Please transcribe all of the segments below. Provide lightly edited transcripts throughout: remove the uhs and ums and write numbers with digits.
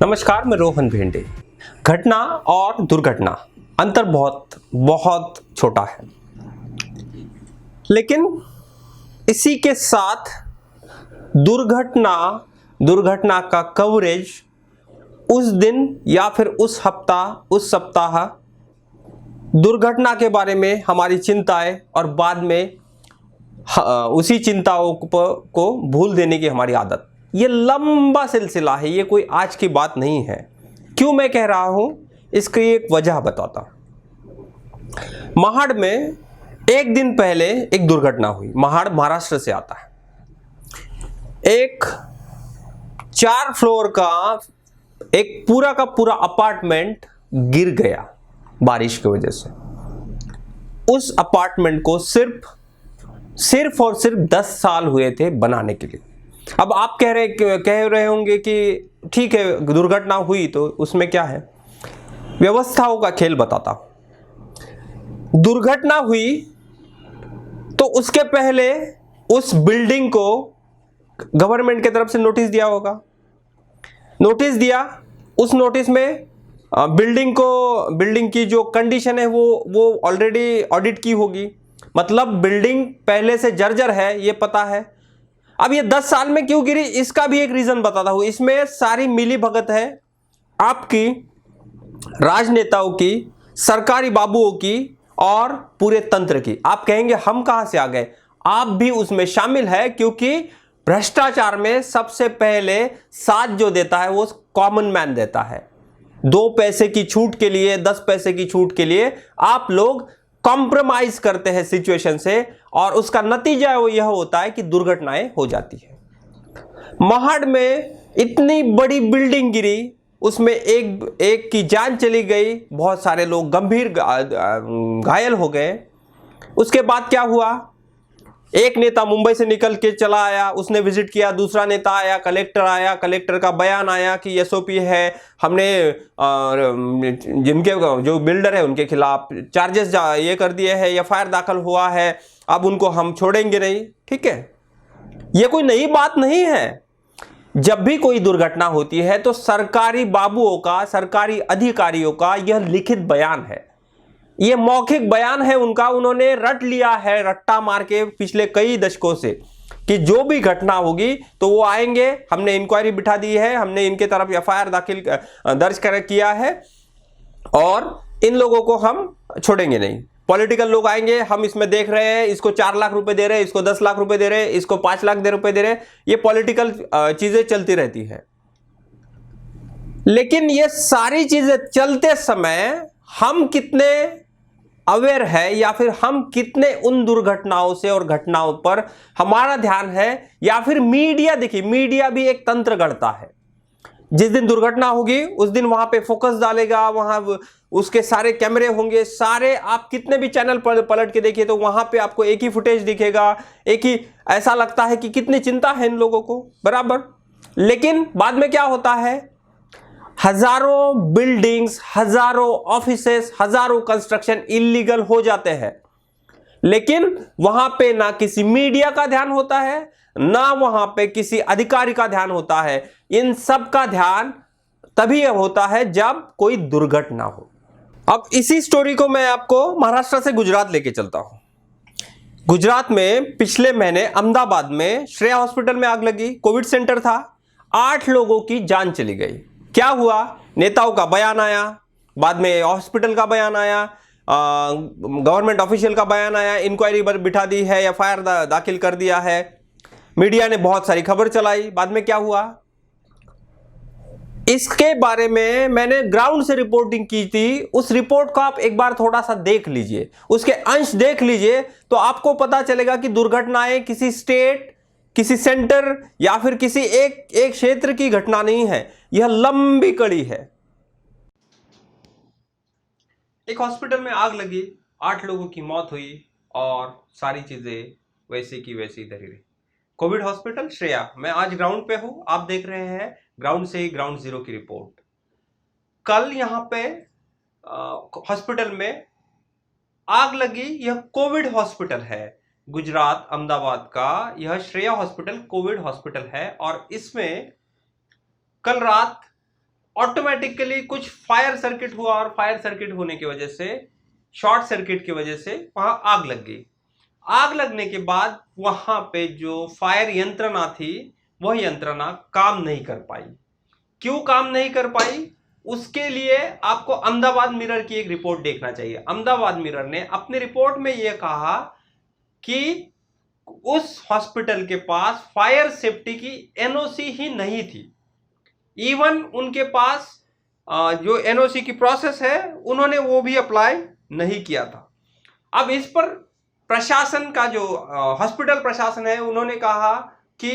नमस्कार, मैं रोहन भेंडे। घटना और दुर्घटना अंतर बहुत बहुत छोटा है, लेकिन इसी के साथ दुर्घटना का कवरेज उस दिन या फिर उस सप्ताह दुर्घटना के बारे में हमारी चिंताएं और बाद में उसी चिंताओं को भूल देने की हमारी आदत, ये लंबा सिलसिला है। ये कोई आज की बात नहीं है। क्यों मैं कह रहा हूं, इसकी एक वजह बताता हूं। महाड़ में एक दिन पहले एक दुर्घटना हुई। महाड़ महाराष्ट्र से आता है। एक 4 फ्लोर का एक पूरा का पूरा अपार्टमेंट गिर गया बारिश की वजह से। उस अपार्टमेंट को सिर्फ और सिर्फ 10 साल हुए थे बनाने के लिए। अब आप कह रहे होंगे कि ठीक है, दुर्घटना हुई तो उसमें क्या है। व्यवस्थाओं का खेल बताता हूं। दुर्घटना हुई तो उसके पहले उस बिल्डिंग को गवर्नमेंट की तरफ से नोटिस दिया होगा। नोटिस दिया, उस नोटिस में बिल्डिंग की जो कंडीशन है वो ऑलरेडी ऑडिट की होगी। मतलब बिल्डिंग पहले से जर्जर है, ये पता है। अब ये 10 साल में क्यों गिरी, इसका भी एक रीजन बताता हूं। इसमें सारी मिली भगत है आपकी, राजनेताओं की, सरकारी बाबुओं की और पूरे तंत्र की। आप कहेंगे हम कहां से आ गए, आप भी उसमें शामिल है, क्योंकि भ्रष्टाचार में सबसे पहले साथ जो देता है वो कॉमन मैन देता है। 2 पैसे की छूट के लिए, 10 पैसे की छूट के लिए आप लोग कॉम्प्रोमाइज करते हैं सिचुएशन से, और उसका नतीजा वो यह होता है कि दुर्घटनाएं हो जाती है। महाड़ में इतनी बड़ी बिल्डिंग गिरी, उसमें एक की जान चली गई, बहुत सारे लोग गंभीर घायल हो गए। उसके बाद क्या हुआ, एक नेता मुंबई से निकल के चला आया, उसने विजिट किया। दूसरा नेता आया, कलेक्टर का बयान आया कि एसओपी है, हमने जिनके जो बिल्डर है उनके खिलाफ चार्जेस ये कर दिए हैं, एफआईआर दाखिल हुआ है, अब उनको हम छोड़ेंगे नहीं। ठीक है, ये कोई नई बात नहीं है। जब भी कोई दुर्घटना होती है तो सरकारी बाबुओं का, सरकारी अधिकारियों का यह लिखित बयान है, ये मौखिक बयान है उनका। उन्होंने रट लिया है, रट्टा मार के पिछले कई दशकों से, कि जो भी घटना होगी तो वो आएंगे, हमने इंक्वायरी बिठा दी है, हमने इनके तरफ एफआईआर दर्ज किया है, और इन लोगों को हम छोड़ेंगे नहीं। पॉलिटिकल लोग आएंगे, हम इसमें देख रहे हैं, इसको 4 लाख रुपए दे रहे हैं, इसको 10 लाख रुपए दे रहे हैं, इसको 5 लाख रुपए दे रहे हैं। ये पॉलिटिकल चीजें चलती रहती है। लेकिन ये सारी चीजें चलते समय हम कितने अवेयर है, या फिर हम कितने उन दुर्घटनाओं से और घटनाओं पर हमारा ध्यान है, या फिर मीडिया। देखिए, मीडिया भी एक तंत्र गढ़ता है। जिस दिन दुर्घटना होगी उस दिन वहां पे फोकस डालेगा, वहां उसके सारे कैमरे होंगे, सारे आप कितने भी चैनल पर पलट के देखिए तो वहां पे आपको एक ही फुटेज दिखेगा, एक ही। ऐसा लगता है कि कितनी चिंता है इन लोगों को, बराबर। लेकिन बाद में क्या होता है, हजारों बिल्डिंग्स, हजारों ऑफिसेस, हजारों कंस्ट्रक्शन इलीगल हो जाते हैं, लेकिन वहां पे ना किसी मीडिया का ध्यान होता है, ना वहां पे किसी अधिकारी का ध्यान होता है। इन सब का ध्यान तभी होता है जब कोई दुर्घटना हो। अब इसी स्टोरी को मैं आपको महाराष्ट्र से गुजरात लेके चलता हूं। गुजरात में पिछले महीने अहमदाबाद में श्रेया हॉस्पिटल में आग लगी। कोविड सेंटर था, 8 लोगों की जान चली गई। क्या हुआ, नेताओं का बयान आया, बाद में हॉस्पिटल का बयान आया, गवर्नमेंट ऑफिशियल का बयान आया, इंक्वायरी बिठा दी है, एफआईआर दाखिल कर दिया है, मीडिया ने बहुत सारी खबर चलाई। बाद में क्या हुआ, इसके बारे में मैंने ग्राउंड से रिपोर्टिंग की थी। उस रिपोर्ट को आप एक बार थोड़ा सा देख लीजिए, उसके अंश देख लीजिए, तो आपको पता चलेगा कि दुर्घटनाएं किसी स्टेट, किसी सेंटर या फिर किसी एक क्षेत्र की घटना नहीं है, यह लंबी कड़ी है। एक हॉस्पिटल में आग लगी, 8 लोगों की मौत हुई और सारी चीजें वैसी की वैसी धरी रही। कोविड हॉस्पिटल श्रेया, मैं आज ग्राउंड पे हूं, आप देख रहे हैं ग्राउंड से ही ग्राउंड जीरो की रिपोर्ट। कल यहां पे हॉस्पिटल में आग लगी, यह कोविड हॉस्पिटल है। गुजरात अहमदाबाद का यह श्रेया हॉस्पिटल कोविड हॉस्पिटल है, और इसमें कल रात ऑटोमेटिकली कुछ फायर सर्किट हुआ और फायर सर्किट होने की वजह से, शॉर्ट सर्किट की वजह से वहां आग लग गई। आग लगने के बाद वहां पे जो फायर यंत्रणा थी वह यंत्रणा काम नहीं कर पाई। क्यों काम नहीं कर पाई? उसके लिए आपको अहमदाबाद मिरर की एक रिपोर्ट देखना चाहिए। अहमदाबाद मिरर ने अपनी रिपोर्ट में यह कहा कि उस हॉस्पिटल के पास फायर सेफ्टी की एनओसी ही नहीं थी। इवन उनके पास जो एनओसी की प्रोसेस है उन्होंने वो भी अप्लाई नहीं किया था। अब इस पर प्रशासन का जो हॉस्पिटल प्रशासन है उन्होंने कहा कि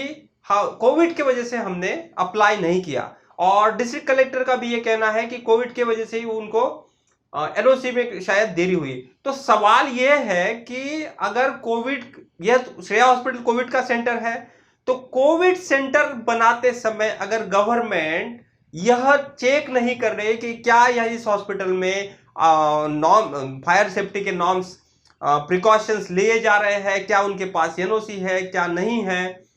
हाँ, कोविड की वजह से हमने अप्लाई नहीं किया, और डिस्ट्रिक्ट कलेक्टर का भी ये कहना है कि कोविड की वजह से ही उनको एनओसी में शायद देरी हुई। तो सवाल यह है कि अगर कोविड, यह श्रेया हॉस्पिटल कोविड का सेंटर है, तो कोविड सेंटर बनाते समय अगर गवर्नमेंट यह चेक नहीं कर रही कि क्या यह इस हॉस्पिटल में नॉर्म, फायर सेफ्टी के नॉर्म्स, प्रिकॉशंस लिए जा रहे हैं, क्या उनके पास एनओसी है क्या नहीं है।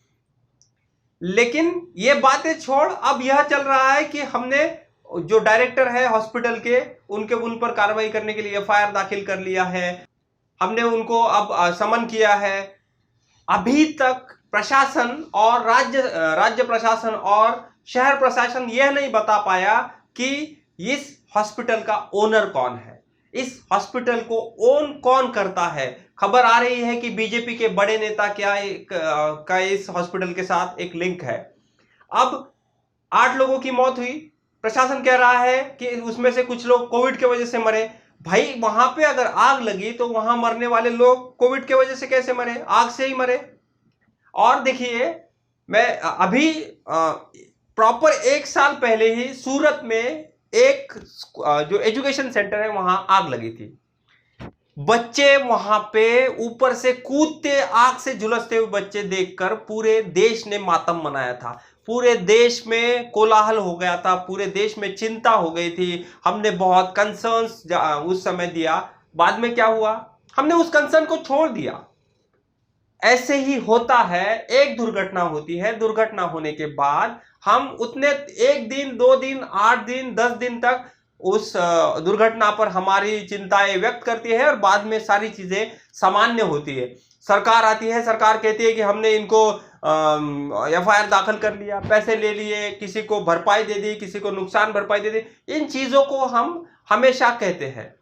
लेकिन ये बातें छोड़ अब यह चल रहा है कि हमने जो डायरेक्टर है हॉस्पिटल के, उन पर कार्रवाई करने के लिए एफआईआर दाखिल कर लिया है, हमने उनको अब समन किया है। अभी तक प्रशासन और राज्य प्रशासन और शहर प्रशासन यह नहीं बता पाया कि इस हॉस्पिटल का ओनर कौन है, इस हॉस्पिटल को ओन कौन करता है। खबर आ रही है कि बीजेपी के बड़े नेता का इस हॉस्पिटल के साथ एक लिंक है। अब 8 लोगों की मौत हुई, प्रशासन कह रहा है कि उसमें से कुछ लोग कोविड की वजह से मरे। भाई वहां पे अगर आग लगी तो वहां मरने वाले लोग कोविड की वजह से कैसे मरे? आग से ही मरे। और देखिए, मैं अभी प्रॉपर 1 साल पहले ही सूरत में एक जो एजुकेशन सेंटर है वहां आग लगी थी। बच्चे वहां पे ऊपर से कूदते, आग से झुलसते हुए बच्चे देखकर पूरे देश ने मातम मनाया था, पूरे देश में कोलाहल हो गया था, पूरे देश में चिंता हो गई थी। हमने बहुत कंसर्न्स उस समय दिया। बाद में क्या हुआ? हमने उस कंसर्न को छोड़ दिया। ऐसे ही होता है, एक दुर्घटना होती है, दुर्घटना होने के बाद हम उतने 1 दिन 2 दिन 8 दिन 10 दिन तक उस दुर्घटना पर हमारी चिंताएं व्यक्त करती है और बाद में सारी चीजें सामान्य होती है। सरकार आती है, सरकार कहती है कि हमने इनको एफआईआर दाखिल कर लिया, पैसे ले लिए, किसी को भरपाई दे दी, किसी को नुकसान भरपाई दे दी। इन चीजों को हम हमेशा कहते हैं,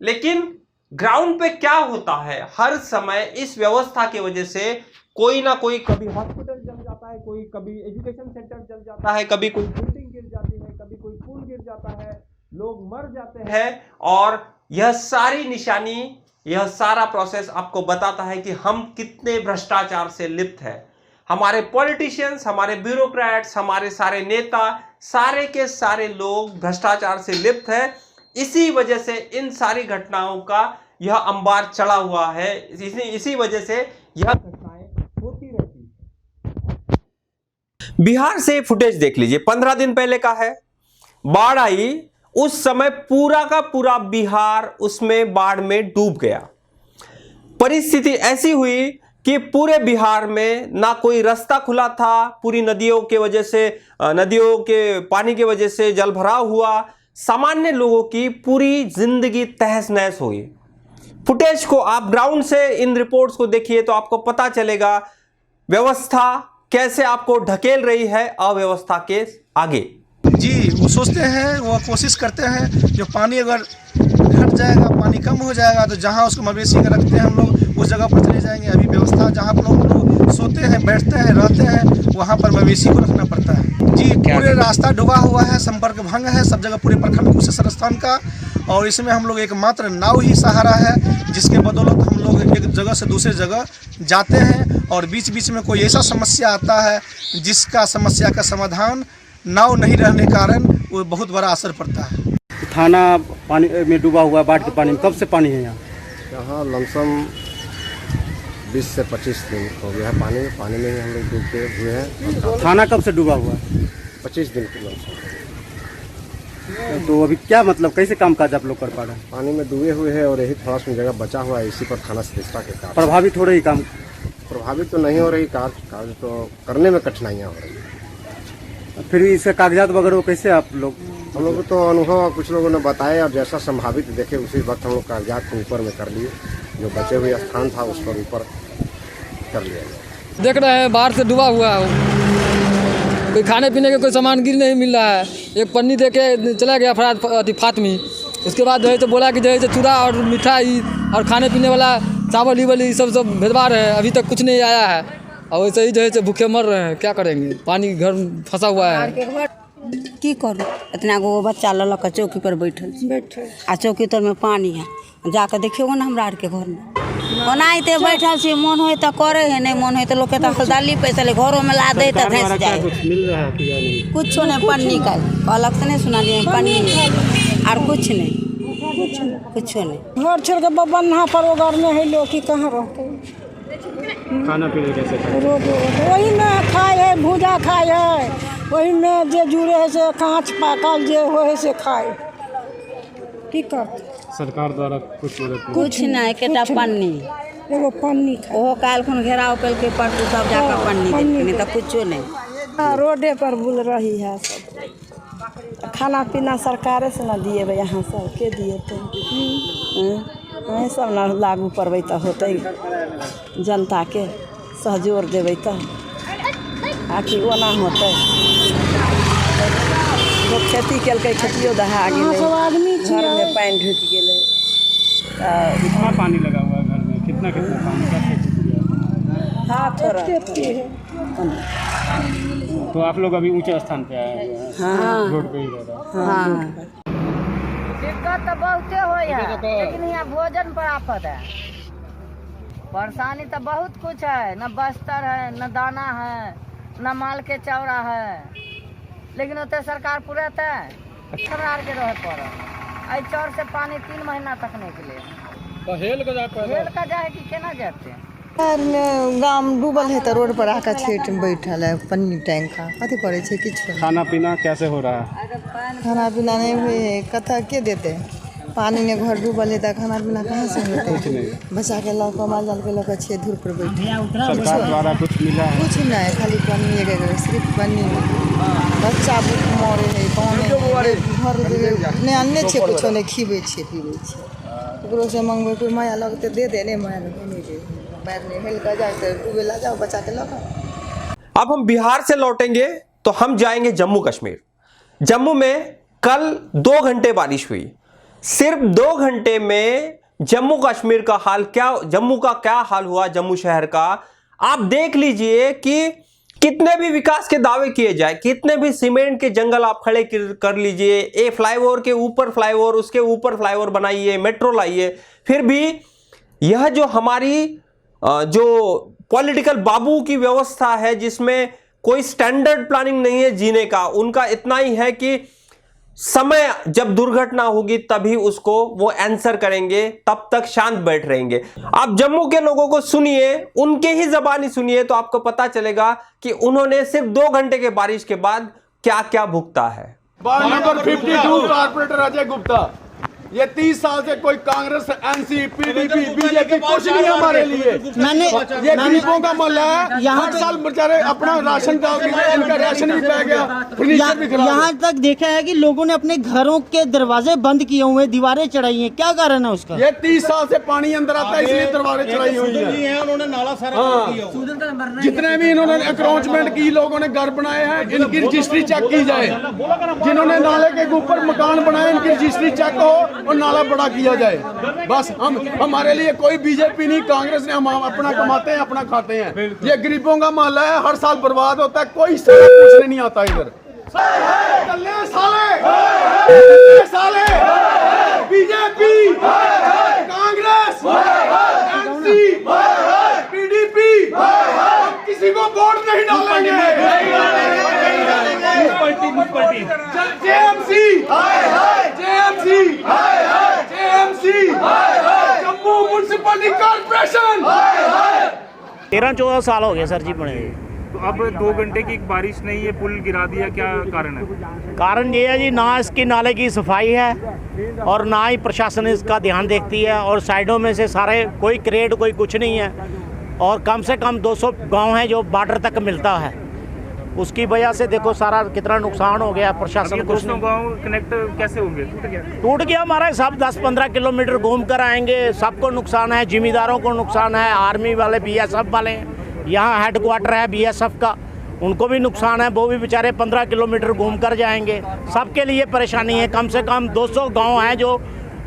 लेकिन ग्राउंड पे क्या होता है? हर समय इस व्यवस्था की वजह से कोई ना कोई, कभी हॉस्पिटल जल जाता है, कोई कभी एजुकेशन सेंटर जल जाता है, कभी कोई बिल्डिंग गिर जाती है, कभी कोई पुल गिर जाता है, लोग मर जाते हैं। और यह सारी निशानी, यह सारा प्रोसेस आपको बताता है कि हम कितने भ्रष्टाचार से लिप्त हैं। हमारे पॉलिटिशियंस, हमारे ब्यूरोक्रेट्स, हमारे सारे नेता, सारे के सारे लोग भ्रष्टाचार से लिप्त हैं। इसी वजह से इन सारी घटनाओं का यह अंबार चढ़ा हुआ है, इसी वजह से यह घटनाएं होती रहती है। बिहार से फुटेज देख लीजिए, 15 दिन पहले का है। बाढ़ आई, उस समय पूरा का पूरा बिहार उसमें बाढ़ में डूब गया। परिस्थिति ऐसी हुई कि पूरे बिहार में ना कोई रास्ता खुला था, पूरी नदियों के वजह से, नदियों के पानी की वजह से जलभराव हुआ। सामान्य लोगों की पूरी जिंदगी तहस नहस हुई। फुटेज को आप ग्राउंड से इन रिपोर्ट्स को देखिए तो आपको पता चलेगा व्यवस्था कैसे आपको ढकेल रही है अव्यवस्था के आगे। जी, वो सोचते हैं, वो कोशिश करते हैं जो पानी अगर घट जाएगा, पानी कम हो जाएगा तो जहाँ उसको मवेशी का रखते हैं हम लोग उस जगह पर चले जाएंगे। अभी व्यवस्था जहाँ पर हम लोग सोते हैं, बैठते हैं, रहते हैं, वहाँ पर मवेशी को रखना पड़ता है। जी, पूरे रास्ता डूबा हुआ है, संपर्क भंग है सब जगह, पूरे प्रखंड कुशेश्वर स्थान का। और इसमें हम लोग एकमात्र नाव ही सहारा है, जिसके बदौलत हम लोग एक जगह से दूसरे जगह जाते हैं। और बीच बीच में कोई ऐसा समस्या आता है जिसका समस्या का समाधान नाव नहीं रहने के कारण वो बहुत बड़ा असर पड़ता है। थाना पानी में डूबा हुआ है, बाढ़ के पानी में। कब से पानी है यहाँ? यहाँ लमसम 20 से 25 दिन हो गया है। पानी में ही हम लोग डूबते हुए हैं। थाना कब से डूबा हुआ है? 25 दिन की लमसम। तो अभी क्या मतलब कैसे काम काज आप लोग कर पा रहे हैं? पानी में डूबे हुए हैं और यही थोड़ा सा जगह बचा हुआ है, इसी पर थाना प्रतिष्ठा के कारण प्रभावित हो रही काम? प्रभावित तो नहीं हो रही, कार्य तो करने में कठिनाइयाँ हो रही है। फिर इसके कागजात वगैरह कैसे आप लोग हम लोग को तो अनुभव कुछ लोगों ने बताया और जैसा संभावित देखे उसी वक्त हम लोग कागजात ऊपर में कर लिए, जो बचे हुए स्थान था उस पर ऊपर कर लिया। देख रहे हैं बाहर से डूबा हुआ है, कोई खाने पीने का कोई सामान गिर नहीं मिल रहा है। एक पन्नी दे के चला गया फातमी, उसके बाद जो है तो बोला कि जो है चूड़ा और मिठाई और खाने पीने वाला चावल ही सब भेजवा रहे हैं, अभी तक कुछ नहीं आया है। और वैसे ही जो है भूखे मर रहे हैं, क्या करेंगे, पानी घर फंसा हुआ है। की करूँ, इतना गो बच्चा ल के चौकी पर बैठल आ चौकी तर में पानी है, जाकर देखियो ना हमरा आर के घर में ओनाहिते बैठल छी। मन होय तो करे है, नहीं मन होय तो लोग कहता दाली पैसा ले घरों में ला दे तो धंस जाए। कुछ मिल रहा है या नहीं? कुछ नहीं, पन्नी का अलग से नहीं सुना दिए, पन्नी और कुछ नहीं, कुछ नहीं। घर छोड़ के बन्हा पर वो घर में है लोग की कहाँ रहते, खाना पीना कैसे खाते? वही में खाए है, भूजा खाए है, वही में जे जुड़े है से काँच पाकल जे हो है से खाए। की करते सरकार द्वारा कुछ मदद कुछ नहीं, केटा पन्नी एगो पन्नी खा ओहो काल खुन घेराव कल के परसू सब जाकर पन्नी देते, नहीं तो कुछो नहीं। रोडे पर बुल रही है सब, खाना पीना सरकारे से ना दिए भाई, यहाँ सब के दिए तो वही सब ना लागू करबै तो होते, जनता के सहजोर देवे तो आखिर ओना होते। लोग खेती केलकै, खेतियो दहा गेलै, घर में पानी ढुक गेलै। कितना पानी लगा हुआ है घर में? कितना पानी का खेती किया? हाँ थोड़ा। तो आप लोग अभी ऊंचे स्थान पे आए हुए हैं? हाँ रोड पे ही रह रहा है। हाँ दिक्कत तो बहुते हो है, लेकिन यहाँ भोजन पर आफत है, परेशानी तो बहुत कुछ है, न बस्तर है, न दाना है, न माल के चौरा है, लेकिन उतने सरकार पूरे सरकार के रह पड़ चौर से पानी 3 महीना तक निकले तो हेल का जाए कि केना जाते गाम डूबल है तो रोड पर आकर छेट में बैठल है, पन्नी टैंक का कथी करे छे किछु। खाना पीना कैसे हो रहा है? खाना पीना नहीं हुए है, कथा के देते, पानी में घर डूबल है तो खाना पीना कहाँ से होते। बचा के लौका माल जाल के लौका छे धूर पर बैठे। सरकार द्वारा कुछ मिला है? कुछ नहीं, खाली पन्नी सिर्फ पन्नी बच्चा बुक मरे है, घर नहीं अन्य छे, कुछ नहीं खीबे छे पीबे छे, ओकरो से मंगबे कोई माया लगते दे दे, नहीं माया लगे नहीं दे, बैठ नहीं हेल का जाए तो डूबे ला जाओ बचा के लौका। अब हम बिहार से लौटेंगे तो हम जाएंगे जम्मू कश्मीर। जम्मू में कल 2 घंटे बारिश हुई, सिर्फ 2 घंटे में जम्मू कश्मीर का हाल क्या, जम्मू का क्या हाल हुआ, जम्मू शहर का आप देख लीजिए कि कितने भी विकास के दावे किए जाए, कितने भी सीमेंट के जंगल आप खड़े कर लीजिए, ए फ्लाईओवर के ऊपर फ्लाईओवर, उसके ऊपर फ्लाईओवर बनाइए, मेट्रो लाइए, फिर भी यह जो हमारी जो पॉलिटिकल बाबू की व्यवस्था है जिसमें कोई स्टैंडर्ड प्लानिंग नहीं है जीने का, उनका इतना ही है कि समय जब दुर्घटना होगी तभी उसको वो आंसर करेंगे, तब तक शांत बैठ रहेंगे। आप जम्मू के लोगों को सुनिए, उनके ही जबानी सुनिए तो आपको पता चलेगा कि उन्होंने सिर्फ 2 घंटे के बारिश के बाद क्या क्या भुगता है। Ward number 52 corporator Ajay Gupta, ये 30 साल से कोई कांग्रेस, एनसी, पीडीपी, बीजेपी कुछ नहीं हमारे लिए। ये गरीबों का मोहल्ला है, हर साल बेचारे अपना राशन का इनका राशन भी पै गया, फर्नीचर भी खराब। यहाँ तक देखा है कि लोगों ने अपने घरों के दरवाजे बंद किए हुए, दीवारें चढ़ाई हैं, क्या कारण है उसका? ये 30 साल से पानी अंदर आता है, इसलिए दरवाजें चढ़ाई हुई है। उन्होंने नाला सारा जितने भी इन्होंने एंक्रोचमेंट की, लोगों ने घर बनाए हैं, इनकी रजिस्ट्री चेक की जाए। जिन्होंने नाले के ऊपर मकान बनाए, इनकी रजिस्ट्री चेक हो और नाला बड़ा किया जाए। बस हम हमारे लिए कोई बीजेपी नहीं, कांग्रेस ने, हम अपना कमाते हैं, अपना खाते हैं। ये गरीबों का मोहल्ला है, हर साल बर्बाद होता है, कोई साला पूछने नहीं आता इधर। साले बीजेपी, कांग्रेस, एनसी, पीडीपी, किसी को वोट नहीं डालेंगे। जम्मू म्युनिसिपलिटी कॉर्पोरेशन 13-14 साल हो गए सर जी बने। तो अब 2 घंटे की बारिश नहीं है, पुल गिरा दिया, क्या कारण है? कारण ये है जी, ना इसकी नाले की सफाई है और ना ही प्रशासन इसका ध्यान देखती है, और साइडों में से सारे कोई क्रेड कोई कुछ नहीं है, और कम से कम 200 गांव हैं जो बॉर्डर तक मिलता है, उसकी वजह से देखो सारा कितना नुकसान हो गया। प्रशासन अब ये 200 गाँव कनेक्ट कैसे होंगे? टूट गया हमारा, सब 10-15 किलोमीटर घूम कर आएंगे, सबको नुकसान है, जिम्मेदारों को नुकसान है, आर्मी वाले BSF वाले हैं, यहाँ हेडक्वार्टर है BSF का, उनको भी नुकसान है, वो भी बेचारे 15 किलोमीटर घूम कर जाएंगे। सबके लिए परेशानी है। कम से कम 200 गांव हैं जो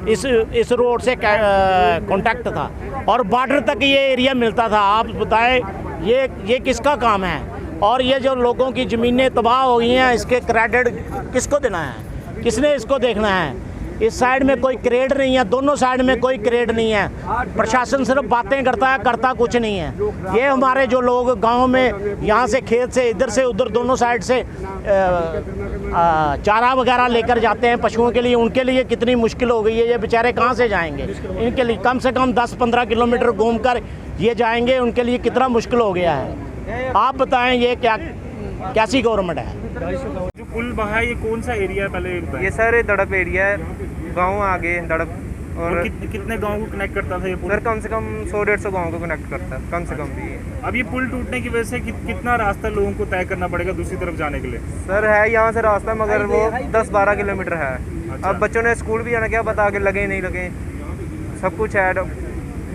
इस रोड से कांटेक्ट था और बॉर्डर तक ये एरिया मिलता था। आप बताएं ये किसका काम है? और ये जो लोगों की ज़मीनें तबाह हो गई हैं, इसके क्रेडिट किसको देना है? किसने इसको देखना है? इस साइड में कोई क्रेड नहीं है, दोनों साइड में कोई क्रेड नहीं है। प्रशासन सिर्फ बातें करता है, करता कुछ नहीं है। ये हमारे जो लोग गांव में यहाँ से खेत से इधर से उधर दोनों साइड से चारा वगैरह लेकर जाते हैं पशुओं के लिए, उनके लिए कितनी मुश्किल हो गई है। ये बेचारे कहाँ से जाएंगे? इनके लिए कम से कम 10-15 किलोमीटर घूम कर ये जाएंगे, उनके लिए कितना मुश्किल हो गया है। आप बताएं ये कैसी गवर्नमेंट है? जो पुल बहा है ये कौन सा एरिया है पहले बताएं? ये सर दड़प एरिया है, गांव आगे दड़प। और कितने गांव को कनेक्ट करता था ये पुल? सर कम से कम 100-150 गांव को कनेक्ट करता है, कम से कम भी। अब ये पुल टूटने की वजह से कितना रास्ता लोगों को तय करना पड़ेगा दूसरी तरफ जाने के लिए? सर है यहाँ से रास्ता, मगर वो 10-12 किलोमीटर है। अच्छा। अब बच्चों ने स्कूल भी जाना, क्या पता आगे लगे नहीं लगे, सब कुछ है,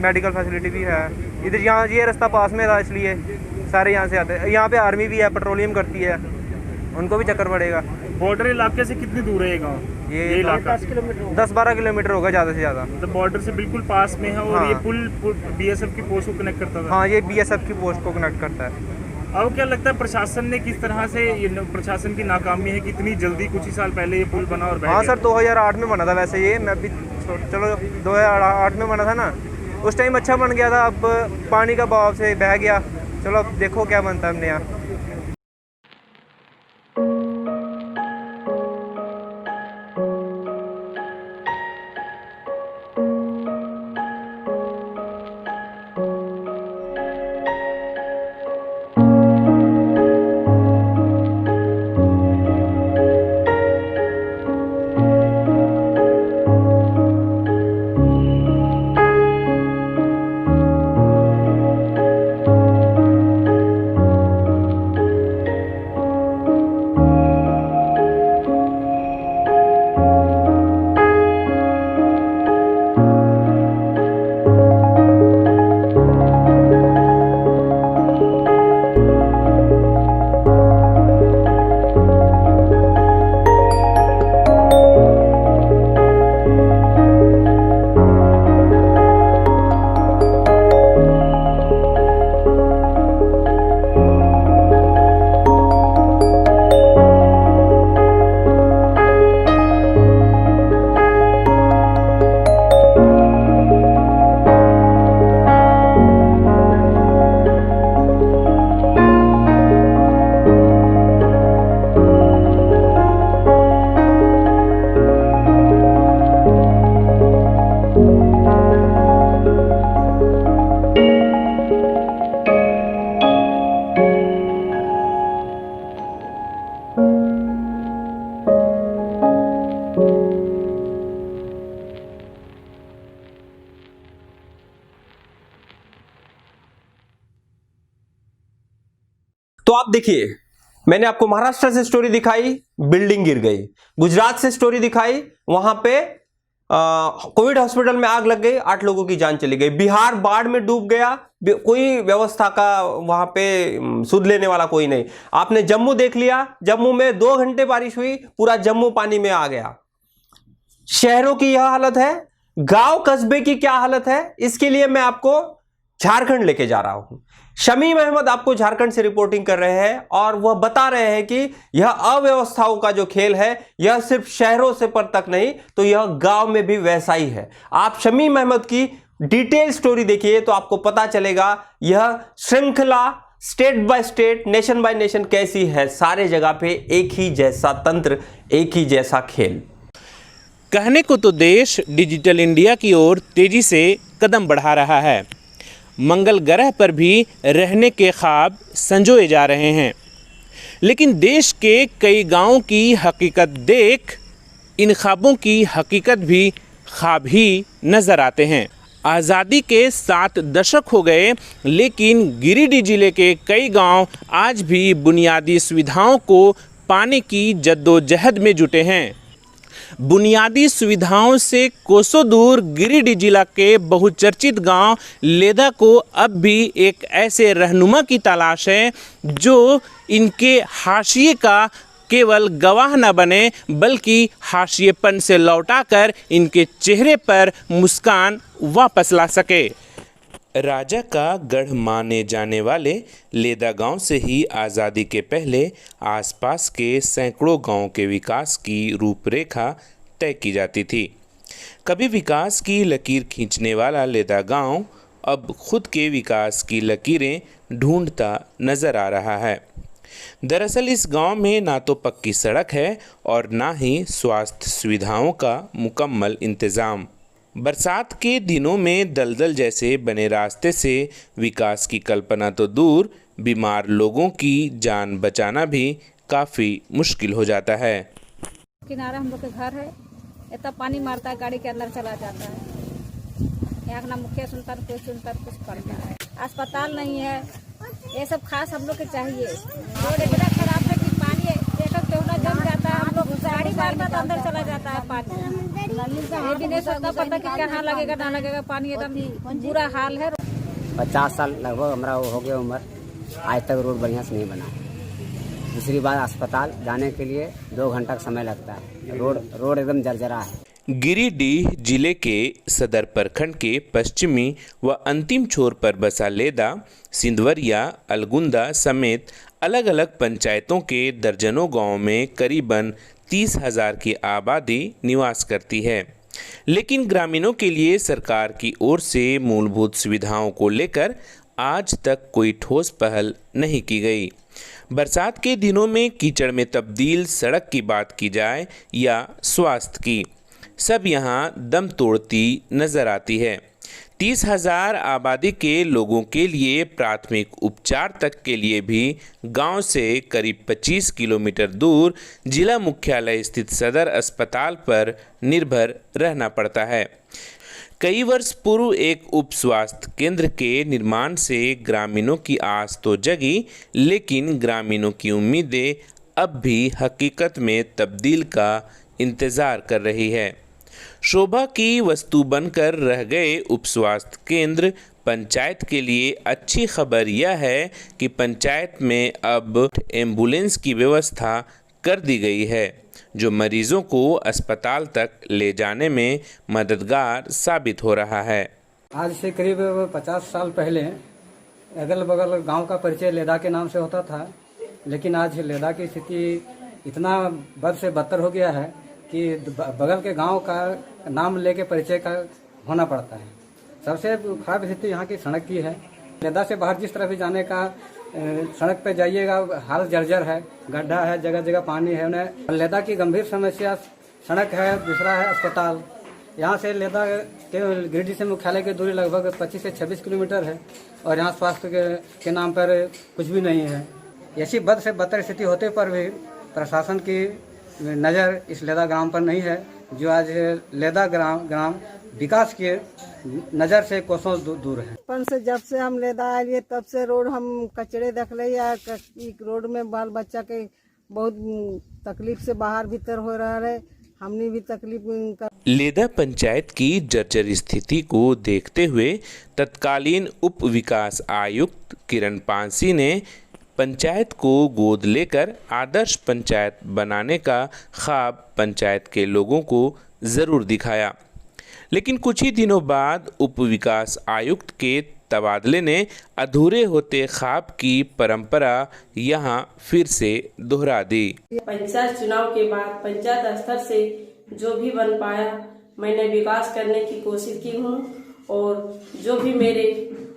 मेडिकल फैसिलिटी भी है इधर। यहाँ ये रास्ता पास में था इसलिए सारे यहाँ से आते हैं। यहाँ पे आर्मी भी है, पेट्रोलियम करती है, उनको भी चक्कर पड़ेगा। बॉर्डर इलाके से कितनी दूर है ये गाँव? ये इलाका 10-12 किलोमीटर होगा ज़्यादा से ज़्यादा। तो बॉर्डर से बिल्कुल पास में है। और हाँ। ये पुल BSF की पोस्ट को कनेक्ट करता था? हाँ, ये BSF की पोस्ट को कनेक्ट करता है। अब क्या लगता है प्रशासन ने किस तरह से, प्रशासन की नाकामी है कि इतनी जल्दी कुछ ही साल पहले ये पुल बना और हाँ सर 2008 में बना था वैसे ये, मैं भी चलो 2008 में बना था ना, उस टाइम अच्छा बन गया था। अब पानी का बहाव से बह गया, चलो अब देखो क्या बनता है हमने यहाँ। तो आप देखिए, मैंने आपको महाराष्ट्र से स्टोरी दिखाई, बिल्डिंग गिर गई। गुजरात से स्टोरी दिखाई, वहां पे कोविड हॉस्पिटल में आग लग गई, 8 लोगों की जान चली गई। बिहार बाढ़ में डूब गया, कोई व्यवस्था का वहां पे सुध लेने वाला कोई नहीं। आपने जम्मू देख लिया, जम्मू में 2 घंटे बारिश हुई, पूरा जम्मू पानी में आ गया। शहरों की यह हालत है, गांव कस्बे की क्या हालत है, इसके लिए मैं आपको झारखंड लेके जा रहा हूं। शमीम अहमद आपको झारखंड से रिपोर्टिंग कर रहे हैं और वह बता रहे हैं कि यह अव्यवस्थाओं का जो खेल है यह सिर्फ शहरों से पर तक नहीं, तो यह गांव में भी वैसा ही है। आप शमीम अहमद की डिटेल स्टोरी देखिए तो आपको पता चलेगा यह श्रृंखला state by state, nation by nation कैसी है। सारे जगह पे एक ही जैसा तंत्र, एक ही जैसा खेल। कहने को तो देश डिजिटल इंडिया की ओर तेजी से कदम बढ़ा रहा है। मंगल ग्रह पर भी रहने के ख्वाब संजोए जा रहे हैं, लेकिन देश के कई गांवों की हकीकत देख इन ख्वाबों की हकीकत भी ख्वाब ही नज़र आते हैं। आज़ादी के 7 दशक हो गए, लेकिन गिरिडीह जिले के कई गांव आज भी बुनियादी सुविधाओं को पाने की जद्दोजहद में जुटे हैं। बुनियादी सुविधाओं से कोसों दूर गिरिडीह जिला के बहुचर्चित गांव लेदा को अब भी एक ऐसे रहनुमा की तलाश है जो इनके हाशिए का केवल गवाह न बने, बल्कि हाशिएपन से लौटाकर इनके चेहरे पर मुस्कान वापस ला सके। राजा का गढ़ माने जाने वाले लेदा गांव से ही आज़ादी के पहले आसपास के सैकड़ों गांवों के विकास की रूपरेखा तय की जाती थी। कभी विकास की लकीर खींचने वाला लेदा गांव अब खुद के विकास की लकीरें ढूंढता नजर आ रहा है। दरअसल इस गांव में ना तो पक्की सड़क है और ना ही स्वास्थ्य सुविधाओं का मुकम्मल इंतज़ाम। बरसात के दिनों में दलदल जैसे बने रास्ते से विकास की कल्पना तो दूर, बीमार लोगों की जान बचाना भी काफ़ी मुश्किल हो जाता है। किनारा हम लोग के घर है, इतना पानी मारता है, गाड़ी के अंदर चला जाता है। यहाँ ना मुखिया सुनता है, कोई सुनता है, कुछ करता है। अस्पताल नहीं है, ये सब खास हम लोग के चाहिए। रोड इतना खराब है कि पानी एक टोना जम जाता है, हम लोग गाड़ी मारता तो अंदर चला जाता है पानी। ये भी नहीं सोचना पड़ता कि कहाँ लगेगा ना लगेगा, पानी एकदम बुरा हाल है। 50 साल लगभग हमारा हो गया उम्र, आज तक रोड बढ़िया से नहीं बना। दूसरी बात, अस्पताल जाने के लिए 2 घंटा का समय लगता है। रोड एकदम जर्जरा है। गिरिडीह जिले के सदर प्रखंड के पश्चिमी व अंतिम छोर पर बसा लेदा, सिंधवरिया, अलगुंदा समेत अलग अलग पंचायतों के दर्जनों गांवों में करीबन 30,000 की आबादी निवास करती है। लेकिन ग्रामीणों के लिए सरकार की ओर से मूलभूत सुविधाओं को लेकर आज तक कोई ठोस पहल नहीं की गई। बरसात के दिनों में कीचड़ में तब्दील सड़क की बात की जाए या स्वास्थ्य की, सब यहाँ दम तोड़ती नजर आती है। 30,000 आबादी के लोगों के लिए प्राथमिक उपचार तक के लिए भी गांव से करीब 25 किलोमीटर दूर जिला मुख्यालय स्थित सदर अस्पताल पर निर्भर रहना पड़ता है। कई वर्ष पूर्व एक उप स्वास्थ्य केंद्र के निर्माण से ग्रामीणों की आस तो जगी, लेकिन ग्रामीणों की उम्मीदें अब भी हकीकत में तब्दील का इंतज़ार कर रही है। शोभा की वस्तु बनकर रह गए उप स्वास्थ्य केंद्र पंचायत के लिए अच्छी खबर यह है कि पंचायत में अब एम्बुलेंस की व्यवस्था कर दी गई है, जो मरीजों को अस्पताल तक ले जाने में मददगार साबित हो रहा है। आज से करीब 50 साल पहले अगल बगल गांव का परिचय लेदा के नाम से होता था, लेकिन आज लेदा की स्थिति इतना बद से बदतर हो गया है कि बगल के गांव का नाम लेके परिचय का होना पड़ता है। सबसे खराब स्थिति यहाँ की सड़क की है। लेदा से बाहर जिस तरह भी जाने का सड़क पे जाइएगा, हाल जर्जर है, गड्ढा है, जगह जगह पानी है। उन्हें लेदा की गंभीर समस्या सड़क है, दूसरा है अस्पताल। यहाँ से लेदा के गिरिडीह से मुख्यालय की दूरी लगभग 25 से 26 किलोमीटर है और यहाँ स्वास्थ्य के नाम पर कुछ भी नहीं है। ऐसी बद से बदतर स्थिति होते पर भी प्रशासन की नज़र इस लेदा ग्राम पर नहीं है, जो आज लेदा ग्राम विकास के नज़र से कोसों दूर है। पर से जब से हम लेदा आए तब से रोड हम कचरे देख ले, या रोड में बाल बच्चा के बहुत तकलीफ से बाहर भीतर हो रहा है, हमने भी तकलीफ। लेदा पंचायत की जर्जर स्थिति को देखते हुए तत्कालीन उप विकास आयुक्त किरण पांसी ने पंचायत को गोद लेकर आदर्श पंचायत बनाने का ख्वाब पंचायत के लोगों को ज़रूर दिखाया। लेकिन कुछ ही दिनों बाद उप विकास आयुक्त के तबादले ने अधूरे होते ख्वाब की परंपरा यहाँ फिर से दोहरा दी। पंचायत चुनाव के बाद पंचायत स्तर से जो भी बन पाया मैंने विकास करने की कोशिश की हूँ, और जो भी मेरे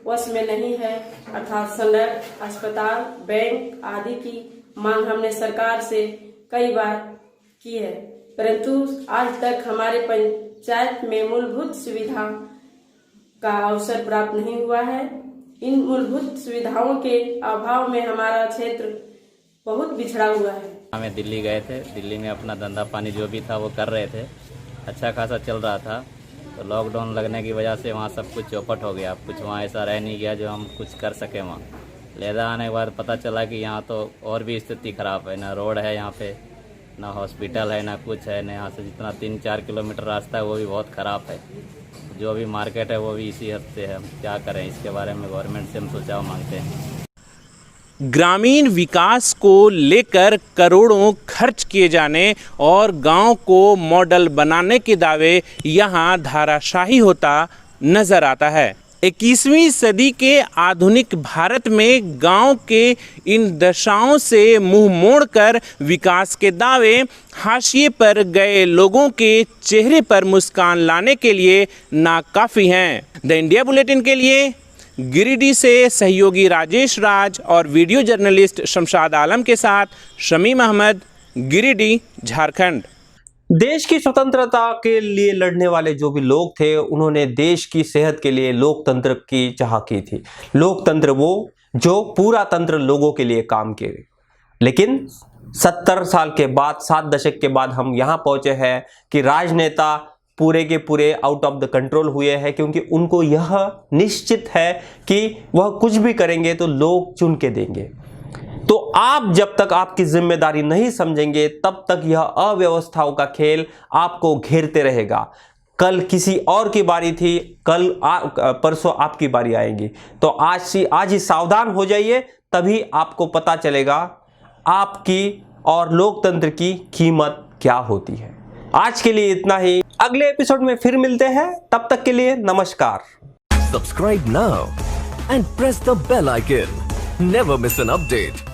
वश में नहीं है अर्थात सड़क, अस्पताल, बैंक आदि की मांग हमने सरकार से कई बार की है, परंतु आज तक हमारे पंचायत में मूलभूत सुविधा का अवसर प्राप्त नहीं हुआ है। इन मूलभूत सुविधाओं के अभाव में हमारा क्षेत्र बहुत पिछड़ा हुआ है। हमें दिल्ली गए थे, दिल्ली में अपना धंधा पानी जो भी था वो कर रहे थे, अच्छा खासा चल रहा था। तो लॉकडाउन लगने की वजह से वहाँ सब कुछ चौपट हो गया, कुछ वहाँ ऐसा रह नहीं गया जो हम कुछ कर सकें वहाँ। लेदा आने के बाद पता चला कि यहाँ तो और भी स्थिति ख़राब है, ना रोड है यहाँ पे, ना हॉस्पिटल है, ना कुछ है, ना यहाँ से जितना 3-4 किलोमीटर रास्ता है वो भी बहुत ख़राब है। जो भी मार्केट है वो भी इसी हद से है। हम क्या करें, इसके बारे में गवर्नमेंट से हम सुझाव मांगते हैं। ग्रामीण विकास को लेकर करोड़ों खर्च किए जाने और गांव को मॉडल बनाने के दावे यहां धाराशाही होता नजर आता है। 21वीं सदी के आधुनिक भारत में गांव के इन दशाओं से मुंह मोड़कर विकास के दावे हाशिए पर गए लोगों के चेहरे पर मुस्कान लाने के लिए नाकाफी हैं। द इंडिया बुलेटिन के लिए गिरिडीह से सहयोगी राजेश राज और वीडियो जर्नलिस्ट शमशाद आलम के साथ शमीम अहमद, गिरिडीह, झारखंड। देश की स्वतंत्रता के लिए लड़ने वाले जो भी लोग थे, उन्होंने देश की सेहत के लिए लोकतंत्र की चाह की थी। लोकतंत्र वो जो पूरा तंत्र लोगों के लिए काम करे। लेकिन 70 साल के बाद, 7 दशक के बाद हम यहाँ पहुँचे हैं कि राजनेता पूरे के पूरे आउट ऑफ द कंट्रोल हुए हैं, क्योंकि उनको यह निश्चित है कि वह कुछ भी करेंगे तो लोग चुन के देंगे। तो आप जब तक आपकी जिम्मेदारी नहीं समझेंगे तब तक यह अव्यवस्थाओं का खेल आपको घेरते रहेगा। कल किसी और की बारी थी, कल परसों आपकी बारी आएगी। तो आज ही सावधान हो जाइए, तभी आपको पता चलेगा आपकी और लोकतंत्र की कीमत क्या होती है। आज के लिए इतना ही, अगले एपिसोड में फिर मिलते हैं। तब तक के लिए नमस्कार। Subscribe now and press the bell icon. Never miss an update.